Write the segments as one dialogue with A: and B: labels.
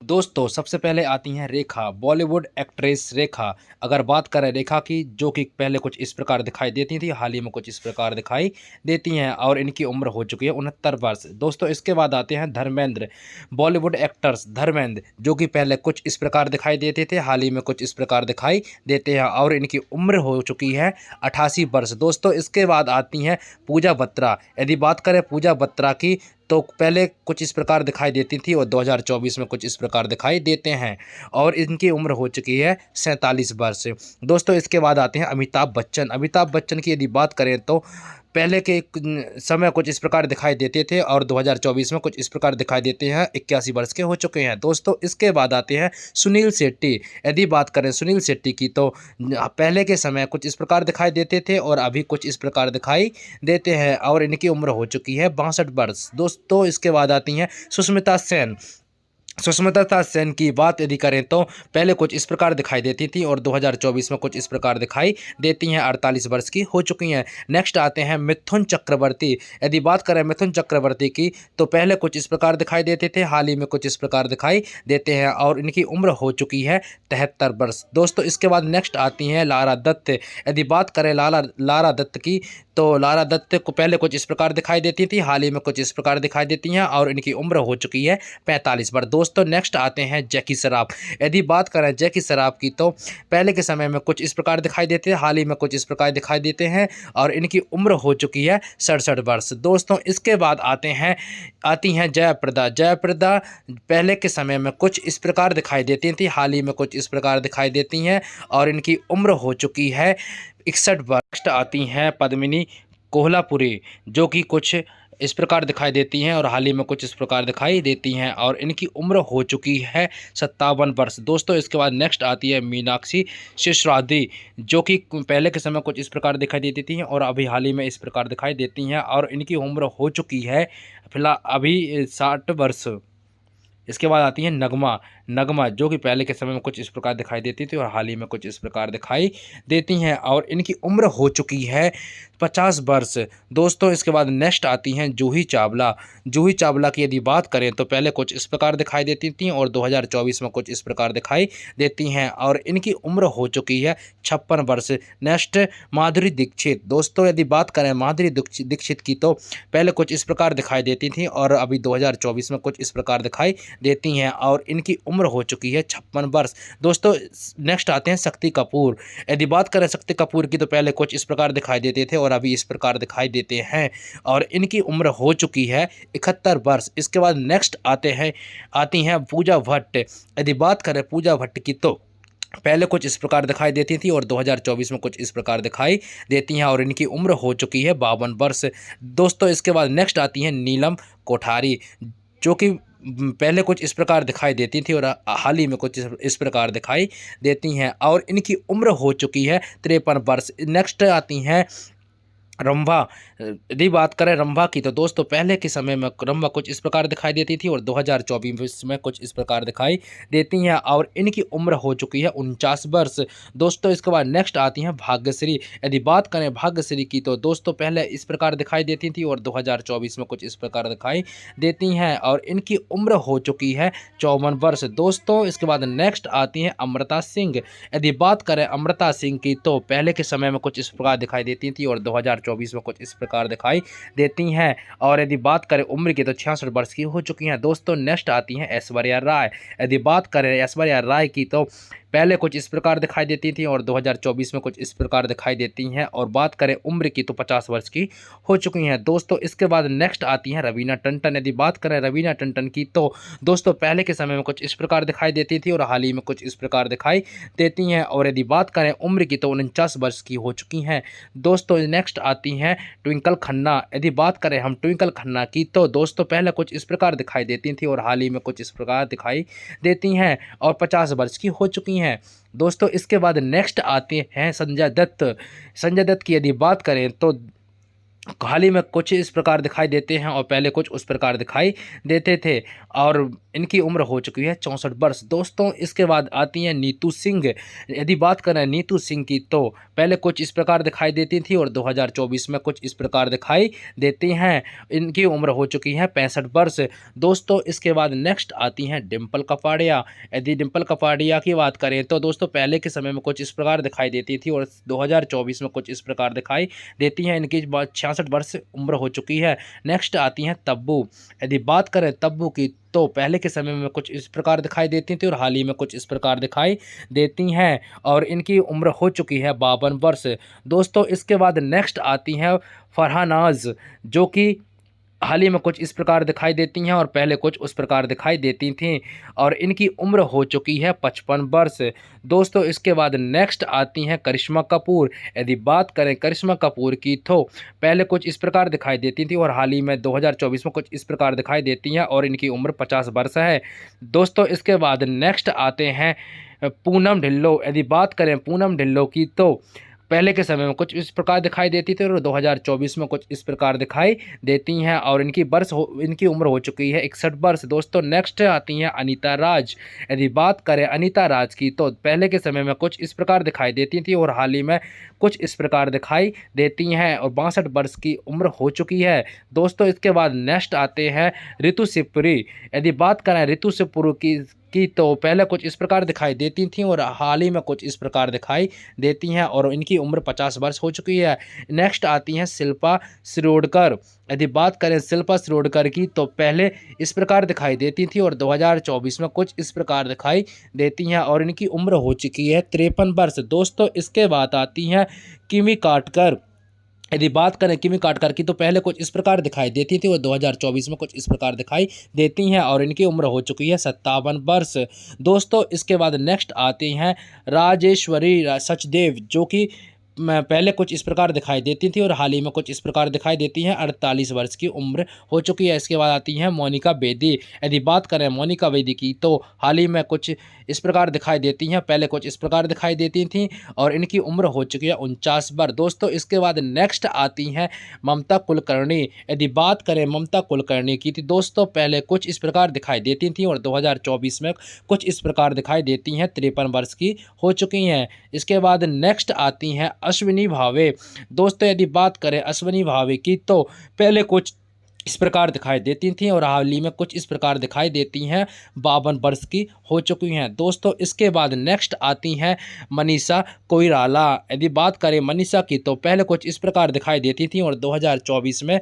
A: दोस्तों सबसे पहले आती हैं रेखा, बॉलीवुड एक्ट्रेस रेखा। अगर बात करें रेखा की, जो कि पहले कुछ इस प्रकार दिखाई देती थी, हाल ही में कुछ इस प्रकार दिखाई देती हैं और इनकी उम्र हो चुकी है 69 वर्ष। दोस्तों इसके बाद आते हैं धर्मेंद्र, बॉलीवुड एक्टर्स धर्मेंद्र, जो कि पहले कुछ इस प्रकार दिखाई देते थे, हाल ही में कुछ इस प्रकार दिखाई देते हैं और इनकी उम्र हो चुकी है 88 वर्ष। दोस्तों इसके बाद आती हैं पूजा बत्रा। यदि बात करें पूजा बत्रा की, तो पहले कुछ इस प्रकार दिखाई देती थी और 2024 में कुछ इस प्रकार दिखाई देते हैं और इनकी उम्र हो चुकी है 47 वर्ष। दोस्तों इसके बाद आते हैं अमिताभ बच्चन। अमिताभ बच्चन की यदि बात करें तो पहले के समय कुछ इस प्रकार दिखाई देते थे और 2024 में कुछ इस प्रकार दिखाई देते हैं, 81 वर्ष के हो चुके हैं। दोस्तों इसके बाद आते हैं सुनील शेट्टी। यदि बात करें सुनील शेट्टी की, तो पहले के समय कुछ इस प्रकार दिखाई देते थे और अभी कुछ इस प्रकार दिखाई देते हैं और इनकी उम्र हो चुकी है 62 वर्ष। दोस्तों इसके बाद आती हैं सुष्मिता सेन। सुष्मिता सेन की बात यदि करें तो पहले कुछ इस प्रकार दिखाई देती थी और 2024 में कुछ इस प्रकार दिखाई देती हैं, 48 वर्ष की हो चुकी हैं। नेक्स्ट आते हैं मिथुन चक्रवर्ती। यदि बात करें मिथुन चक्रवर्ती की, तो पहले कुछ इस प्रकार दिखाई देते थे, हाल ही में कुछ इस प्रकार दिखाई देते हैं और इनकी उम्र हो चुकी है 73 वर्ष। दोस्तों इसके बाद नेक्स्ट आती हैं लारा दत्त। यदि बात करें लारा दत्त की, तो लारा दत्त को पहले कुछ इस प्रकार दिखाई देती थी, हाल ही में कुछ इस प्रकार दिखाई देती हैं और इनकी उम्र हो चुकी है 45 वर्ष। दोस्तों नेक्स्ट आते हैं जैकी श्रॉफ। यदि बात करें जैकी श्रॉफ की, तो पहले के समय में कुछ इस प्रकार दिखाई देते हैं, हाल ही में कुछ इस प्रकार दिखाई देते हैं और इनकी उम्र हो चुकी है 67 वर्ष। दोस्तों इसके बाद आती हैं जयप्रदा। जयप्रदा पहले के समय में कुछ इस प्रकार दिखाई देती थी, हाल ही में कुछ इस प्रकार दिखाई देती हैं और इनकी उम्र हो चुकी है 61 वर्ष। नेक्स्ट आती हैं पद्मिनी कोल्हापुरी, जो कि कुछ इस प्रकार दिखाई देती हैं और हाल ही में कुछ इस प्रकार दिखाई देती हैं और इनकी उम्र हो चुकी है 57 वर्ष। दोस्तों इसके बाद नेक्स्ट आती है मीनाक्षी सिसोदिया, जो कि पहले के समय कुछ इस प्रकार दिखाई देती थी और अभी हाल ही में इस प्रकार दिखाई देती हैं और इनकी उम्र हो चुकी है फिलहाल अभी 60 वर्ष। इसके बाद आती है नगमा। नगमा जो कि पहले के समय में कुछ इस प्रकार दिखाई देती थी और हाल ही में कुछ इस प्रकार दिखाई देती हैं और इनकी उम्र हो चुकी है 50 वर्ष। दोस्तों इसके बाद नेक्स्ट आती हैं जूही चावला। जूही चावला की यदि बात करें तो पहले कुछ इस प्रकार दिखाई देती थी और 2024 में कुछ इस प्रकार दिखाई देती हैं और इनकी उम्र हो चुकी है 56 वर्ष। नेक्स्ट माधुरी दीक्षित। दोस्तों यदि बात करें माधुरी दीक्षित की, तो पहले कुछ इस प्रकार दिखाई देती थी और अभी 2024 में कुछ इस प्रकार दिखाई देती हैं और इनकी उम्र हो चुकी है 56 वर्ष। दोस्तों नेक्स्ट आते हैं शक्ति कपूर। यदि बात करें शक्ति कपूर की, तो पहले कुछ इस प्रकार दिखाई देते थे और अभी इस प्रकार दिखाई देते हैं और इनकी उम्र हो चुकी है 71 वर्ष। इसके बाद नेक्स्ट आती हैं पूजा भट्ट। यदि बात करें पूजा भट्ट की, तो पहले कुछ इस प्रकार दिखाई देती थी और 2024 में कुछ इस प्रकार दिखाई देती हैं और इनकी उम्र हो चुकी है 52 वर्ष। दोस्तों इसके बाद नेक्स्ट आती हैं नीलम कोठारी, जो कि पहले कुछ इस प्रकार दिखाई देती थी और हाल ही में कुछ इस प्रकार दिखाई देती हैं और इनकी उम्र हो चुकी है 53 वर्ष। नेक्स्ट आती हैं रंभा। यदि बात करें रंभा की, तो दोस्तों पहले के समय में रंभा कुछ इस प्रकार दिखाई देती थी और 2024 में कुछ इस प्रकार दिखाई देती हैं और इनकी उम्र हो चुकी है 49 वर्ष। दोस्तों इसके बाद नेक्स्ट आती हैं भाग्यश्री। यदि बात करें भाग्यश्री की, तो दोस्तों पहले इस प्रकार दिखाई देती थी और 2024 में कुछ इस प्रकार दिखाई देती हैं और इनकी उम्र हो चुकी है 54 वर्ष। दोस्तों इसके बाद नेक्स्ट आती हैं अमृता सिंह। यदि बात करें अमृता सिंह की, तो पहले के समय में कुछ इस प्रकार दिखाई देती थी और 2024 में कुछ इस प्रकार दिखाई देती हैं और यदि बात करें उम्र की, तो 66 वर्ष की हो चुकी हैं। दोस्तों नेक्स्ट आती हैं ऐश्वर्या राय। यदि बात करें ऐश्वर्या राय की, तो पहले कुछ इस प्रकार दिखाई देती थी और 2024 में कुछ इस प्रकार दिखाई देती हैं और बात करें उम्र की, तो 50 वर्ष की हो चुकी हैं। दोस्तों इसके बाद नेक्स्ट आती हैं रवीना टंडन। यदि बात करें रवीना टंडन की, तो दोस्तों पहले के समय में कुछ इस प्रकार दिखाई देती थी और हाल ही में कुछ इस प्रकार दिखाई देती हैं और यदि बात करें उम्र की, तो 49 वर्ष की हो चुकी हैं। दोस्तों नेक्स्ट आती हैं ट्विंकल खन्ना। यदि बात करें हम ट्विंकल खन्ना की, तो दोस्तों पहले कुछ इस प्रकार दिखाई देती थी और हाल ही में कुछ इस प्रकार दिखाई देती हैं और 50 वर्ष की हो चुकी हैं। दोस्तों इसके बाद नेक्स्ट आते हैं संजय दत्त। संजय दत्त की यदि बात करें, तो हाल ही में कुछ इस प्रकार दिखाई देते हैं और पहले कुछ उस प्रकार दिखाई देते थे और इनकी उम्र हो चुकी है 64 वर्ष। दोस्तों इसके बाद आती हैं नीतू सिंह। यदि बात करें नीतू सिंह की तो पहले कुछ इस प्रकार दिखाई देती थी और 2024 में कुछ इस प्रकार दिखाई देती हैं। इनकी उम्र हो चुकी है 65 वर्ष। दोस्तों इसके बाद नेक्स्ट आती हैं डिम्पल कपाड़िया। यदि डिम्पल कपाड़िया की बात करें तो दोस्तों पहले के समय में कुछ इस प्रकार दिखाई देती थी और 2024 में कुछ इस प्रकार दिखाई देती हैं। इनकी 66 वर्ष उम्र हो चुकी है। नेक्स्ट आती हैं तब्बू। यदि बात करें तब्बू की तो पहले के समय में कुछ इस प्रकार दिखाई देती थी और हाल ही में कुछ इस प्रकार दिखाई देती हैं और इनकी उम्र हो चुकी है 52 वर्ष। दोस्तों इसके बाद नेक्स्ट आती हैं फरहानाज, जो कि हाल ही में कुछ इस प्रकार दिखाई देती हैं और पहले कुछ उस प्रकार दिखाई देती थीं और इनकी उम्र हो चुकी है 55 वर्ष। दोस्तों इसके बाद नेक्स्ट आती हैं करिश्मा कपूर। यदि बात करें करिश्मा कपूर की तो पहले कुछ इस प्रकार दिखाई देती थी और हाल ही में 2024 में कुछ इस प्रकार दिखाई देती हैं और इनकी उम्र 50 वर्ष है। दोस्तों इसके बाद नेक्स्ट आते हैं पूनम ढिल्लों। यदि बात करें पूनम ढिल्लों की तो पहले के समय में कुछ इस प्रकार दिखाई देती थी और 2024 में कुछ इस प्रकार दिखाई देती हैं और इनकी उम्र हो चुकी है 61 वर्ष। दोस्तों नेक्स्ट आती हैं अनीता राज। यदि बात करें अनीता राज की तो पहले के समय में कुछ इस प्रकार दिखाई देती थी और हाल ही में कुछ इस प्रकार दिखाई देती हैं और 62 वर्ष की उम्र हो चुकी है। दोस्तों इसके बाद नेक्स्ट आते हैं ऋतु शिवपुरी। यदि बात करें ऋतु शिवपुरी की तो पहले कुछ इस प्रकार दिखाई देती थीं और हाल ही में कुछ इस प्रकार दिखाई देती हैं और इनकी उम्र 50 वर्ष हो चुकी है। नेक्स्ट आती हैं शिल्पा शिरोडकर। यदि बात करें शिल्पा शिरोडकर की तो पहले इस प्रकार दिखाई देती थी और 2024 में कुछ इस प्रकार दिखाई देती हैं और इनकी उम्र हो चुकी है 53 वर्ष। दोस्तों इसके बाद आती हैं किमी काटकर। यदि बात करें किमी काटकर की तो पहले कुछ इस प्रकार दिखाई देती थी और 2024 में कुछ इस प्रकार दिखाई देती हैं और इनकी उम्र हो चुकी है 57 वर्ष। दोस्तों इसके बाद नेक्स्ट आती हैं राजेश्वरी सचदेव, जो कि पहले कुछ इस प्रकार दिखाई देती थी और हाल ही में कुछ इस प्रकार दिखाई देती हैं। 48 वर्ष की उम्र हो चुकी है। इसके बाद आती हैं मोनिका बेदी। यदि बात करें मोनिका बेदी की तो हाल ही में कुछ इस प्रकार दिखाई देती हैं, पहले कुछ इस प्रकार दिखाई देती थीं और इनकी उम्र हो चुकी है 49 वर्ष। दोस्तों इसके बाद नेक्स्ट आती हैं ममता कुलकर्णी। यदि बात करें ममता कुलकर्णी की तो दोस्तों पहले कुछ इस प्रकार दिखाई देती थीं और 2024 में कुछ इस प्रकार दिखाई देती हैं। 53 वर्ष की हो चुकी हैं। इसके बाद नेक्स्ट आती हैं अश्विनी भावे। दोस्तों यदि बात करें अश्विनी भावे की तो पहले कुछ इस प्रकार दिखाई देती थीं और हाल ही में कुछ इस प्रकार दिखाई देती हैं। 52 वर्ष की हो चुकी हैं। दोस्तों इसके बाद नेक्स्ट आती हैं मनीषा कोइराला। यदि बात करें मनीषा की तो पहले कुछ इस प्रकार दिखाई देती थीं और 2024 में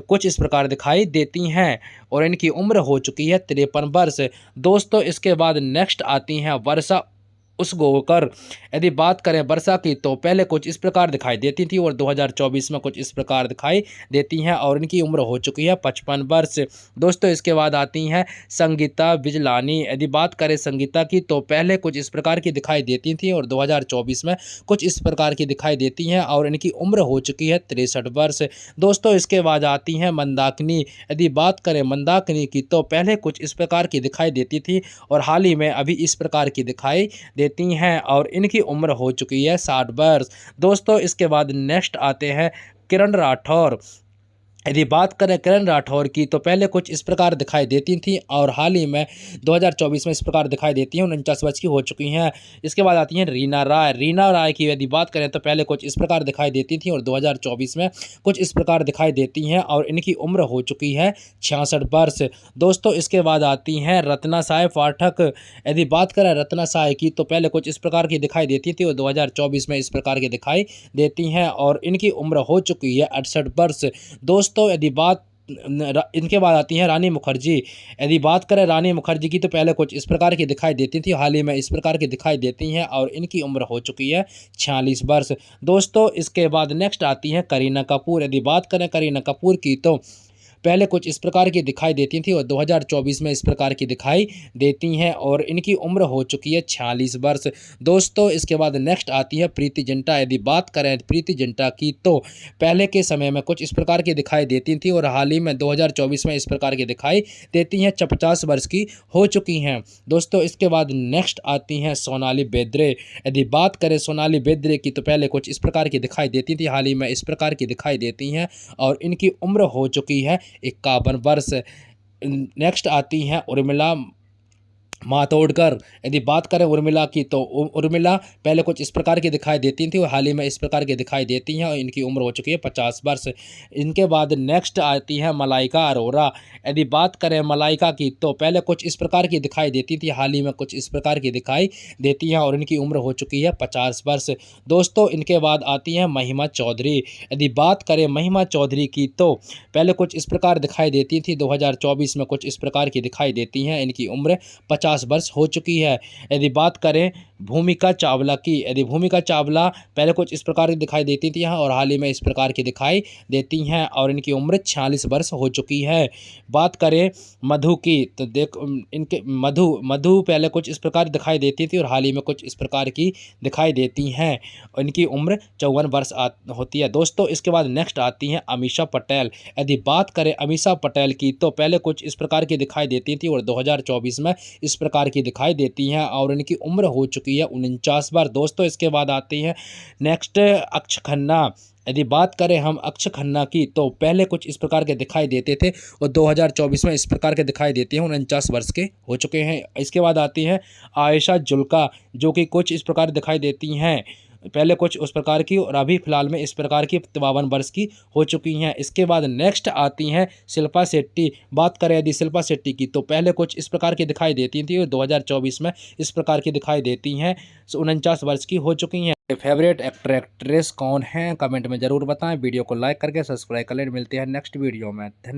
A: कुछ इस प्रकार दिखाई देती हैं और इनकी उम्र हो चुकी है 53 वर्ष। दोस्तों इसके बाद नेक्स्ट आती हैं वर्षा उसगांवकर। यदि बात करें वर्षा की तो पहले कुछ इस प्रकार दिखाई देती थी और 2024 में कुछ इस प्रकार दिखाई देती हैं और इनकी उम्र हो चुकी है 55 वर्ष। दोस्तों इसके बाद आती हैं संगीता बिजलानी। यदि बात करें संगीता की तो पहले कुछ इस प्रकार की दिखाई देती थी और 2024 में कुछ इस प्रकार की दिखाई देती हैं और इनकी उम्र हो चुकी है 63 वर्ष। दोस्तों इसके बाद आती हैं मंदाकिनी। यदि बात करें मंदाकिनी की तो पहले कुछ इस प्रकार की दिखाई देती थी और हाल ही में अभी इस प्रकार की दिखाई देती हैं और इनकी उम्र हो चुकी है 60 वर्ष। दोस्तों इसके बाद नेक्स्ट आते हैं किरण राठौर। यदि बात करें किरण राठौर की तो पहले कुछ इस प्रकार दिखाई देती थी और हाल ही में 2024 में इस प्रकार दिखाई देती हैं, 49 वर्ष की हो चुकी हैं। इसके बाद आती हैं रीना राय। रीना राय की यदि बात करें तो पहले कुछ इस प्रकार दिखाई देती थी और 2024 में कुछ इस प्रकार दिखाई देती हैं और इनकी उम्र हो चुकी है 66 वर्ष। दोस्तों इसके बाद आती हैं रत्ना साय पाठक। यदि बात करें रत्ना साय की तो पहले कुछ इस प्रकार की दिखाई देती थी और 2024 में इस प्रकार की दिखाई देती हैं और इनकी उम्र हो चुकी है 68 वर्ष। दोस्तों यदि बात इनके बाद आती हैं रानी मुखर्जी। यदि बात करें रानी मुखर्जी की तो पहले कुछ इस प्रकार की दिखाई देती थी, हाल ही में इस प्रकार की दिखाई देती हैं और इनकी उम्र हो चुकी है 46 वर्ष। दोस्तों इसके बाद नेक्स्ट आती हैं करीना कपूर। यदि बात करें करीना कपूर की तो पहले कुछ इस प्रकार की दिखाई देती थी और 2024 में इस प्रकार की दिखाई देती हैं और इनकी उम्र हो चुकी है 46 वर्ष। दोस्तों इसके बाद नेक्स्ट आती है प्रीति जिंटा। यदि बात करें प्रीति जिंटा की तो पहले के समय में कुछ इस प्रकार की दिखाई देती थी और हाल ही में 2024 में इस प्रकार की दिखाई देती हैं, 50 वर्ष की हो चुकी हैं। दोस्तों इसके बाद नेक्स्ट आती हैं सोनाली बेंद्रे। यदि बात करें सोनाली बेंद्रे की तो पहले कुछ इस प्रकार की दिखाई देती थी, हाल ही में इस प्रकार की दिखाई देती हैं और इनकी उम्र हो चुकी है 51 वर्ष। नेक्स्ट आती हैं उर्मिला मातोडकर। यदि बात करें उर्मिला की तो उर्मिला पहले कुछ इस प्रकार की दिखाई देती थी और हाल ही में इस प्रकार की दिखाई देती हैं और इनकी उम्र हो चुकी है 50 वर्ष। इनके बाद नेक्स्ट आती है मलाइका अरोरा। यदि बात करें मलाइका की तो पहले कुछ इस प्रकार की दिखाई देती थी, हाल ही में कुछ इस प्रकार की दिखाई देती हैं और इनकी उम्र हो चुकी है 50 वर्ष। दोस्तों इनके बाद आती हैं महिमा चौधरी। यदि बात करें महिमा चौधरी की तो पहले कुछ इस प्रकार दिखाई देती थी, 2024 में कुछ इस प्रकार की दिखाई देती हैं, इनकी उम्र 50 वर्ष हो चुकी है। यदि बात करें भूमिका चावला की, यदि भूमिका चावला पहले कुछ इस प्रकार की दिखाई देती थी और हाल ही में इस प्रकार की दिखाई देती हैं और इनकी उम्र 46 वर्ष हो चुकी है। बात करें मधु की तो देख इनके मधु पहले कुछ इस प्रकार दिखाई देती थी और हाल ही में कुछ इस प्रकार की दिखाई देती हैं, इनकी उम्र 54 वर्ष होती है। दोस्तों इसके बाद नेक्स्ट आती हैं अमीषा पटेल। यदि बात करें अमीषा पटेल की तो पहले कुछ इस प्रकार की दिखाई देती थी और 2024 में इस प्रकार की दिखाई देती हैं और इनकी उम्र हो चुकी है 49 बार। दोस्तों इसके बाद आती हैं नेक्स्ट अक्षय खन्ना। यदि बात करें हम अक्षय खन्ना की तो पहले कुछ इस प्रकार के दिखाई देते थे और 2024 में इस प्रकार के दिखाई देती हैं, 49 वर्ष के हो चुके हैं। इसके बाद आती हैं आयशा जुल्का, जो कि कुछ इस प्रकार दिखाई देती हैं, पहले कुछ उस प्रकार की और अभी फ़िलहाल में इस प्रकार की 52 वर्ष की हो चुकी हैं। इसके बाद नेक्स्ट आती हैं शिल्पा शेट्टी। बात करें यदि शिल्पा शेट्टी की तो पहले कुछ इस प्रकार की दिखाई देती थी और 2024 में इस प्रकार की दिखाई देती हैं, 49 वर्ष की हो चुकी हैं। फेवरेट एक्टर एक्ट्रेस कौन है कमेंट में ज़रूर बताएं। वीडियो को लाइक करके सब्सक्राइब कर लें। मिलते हैं नेक्स्ट वीडियो में। धन्यवाद।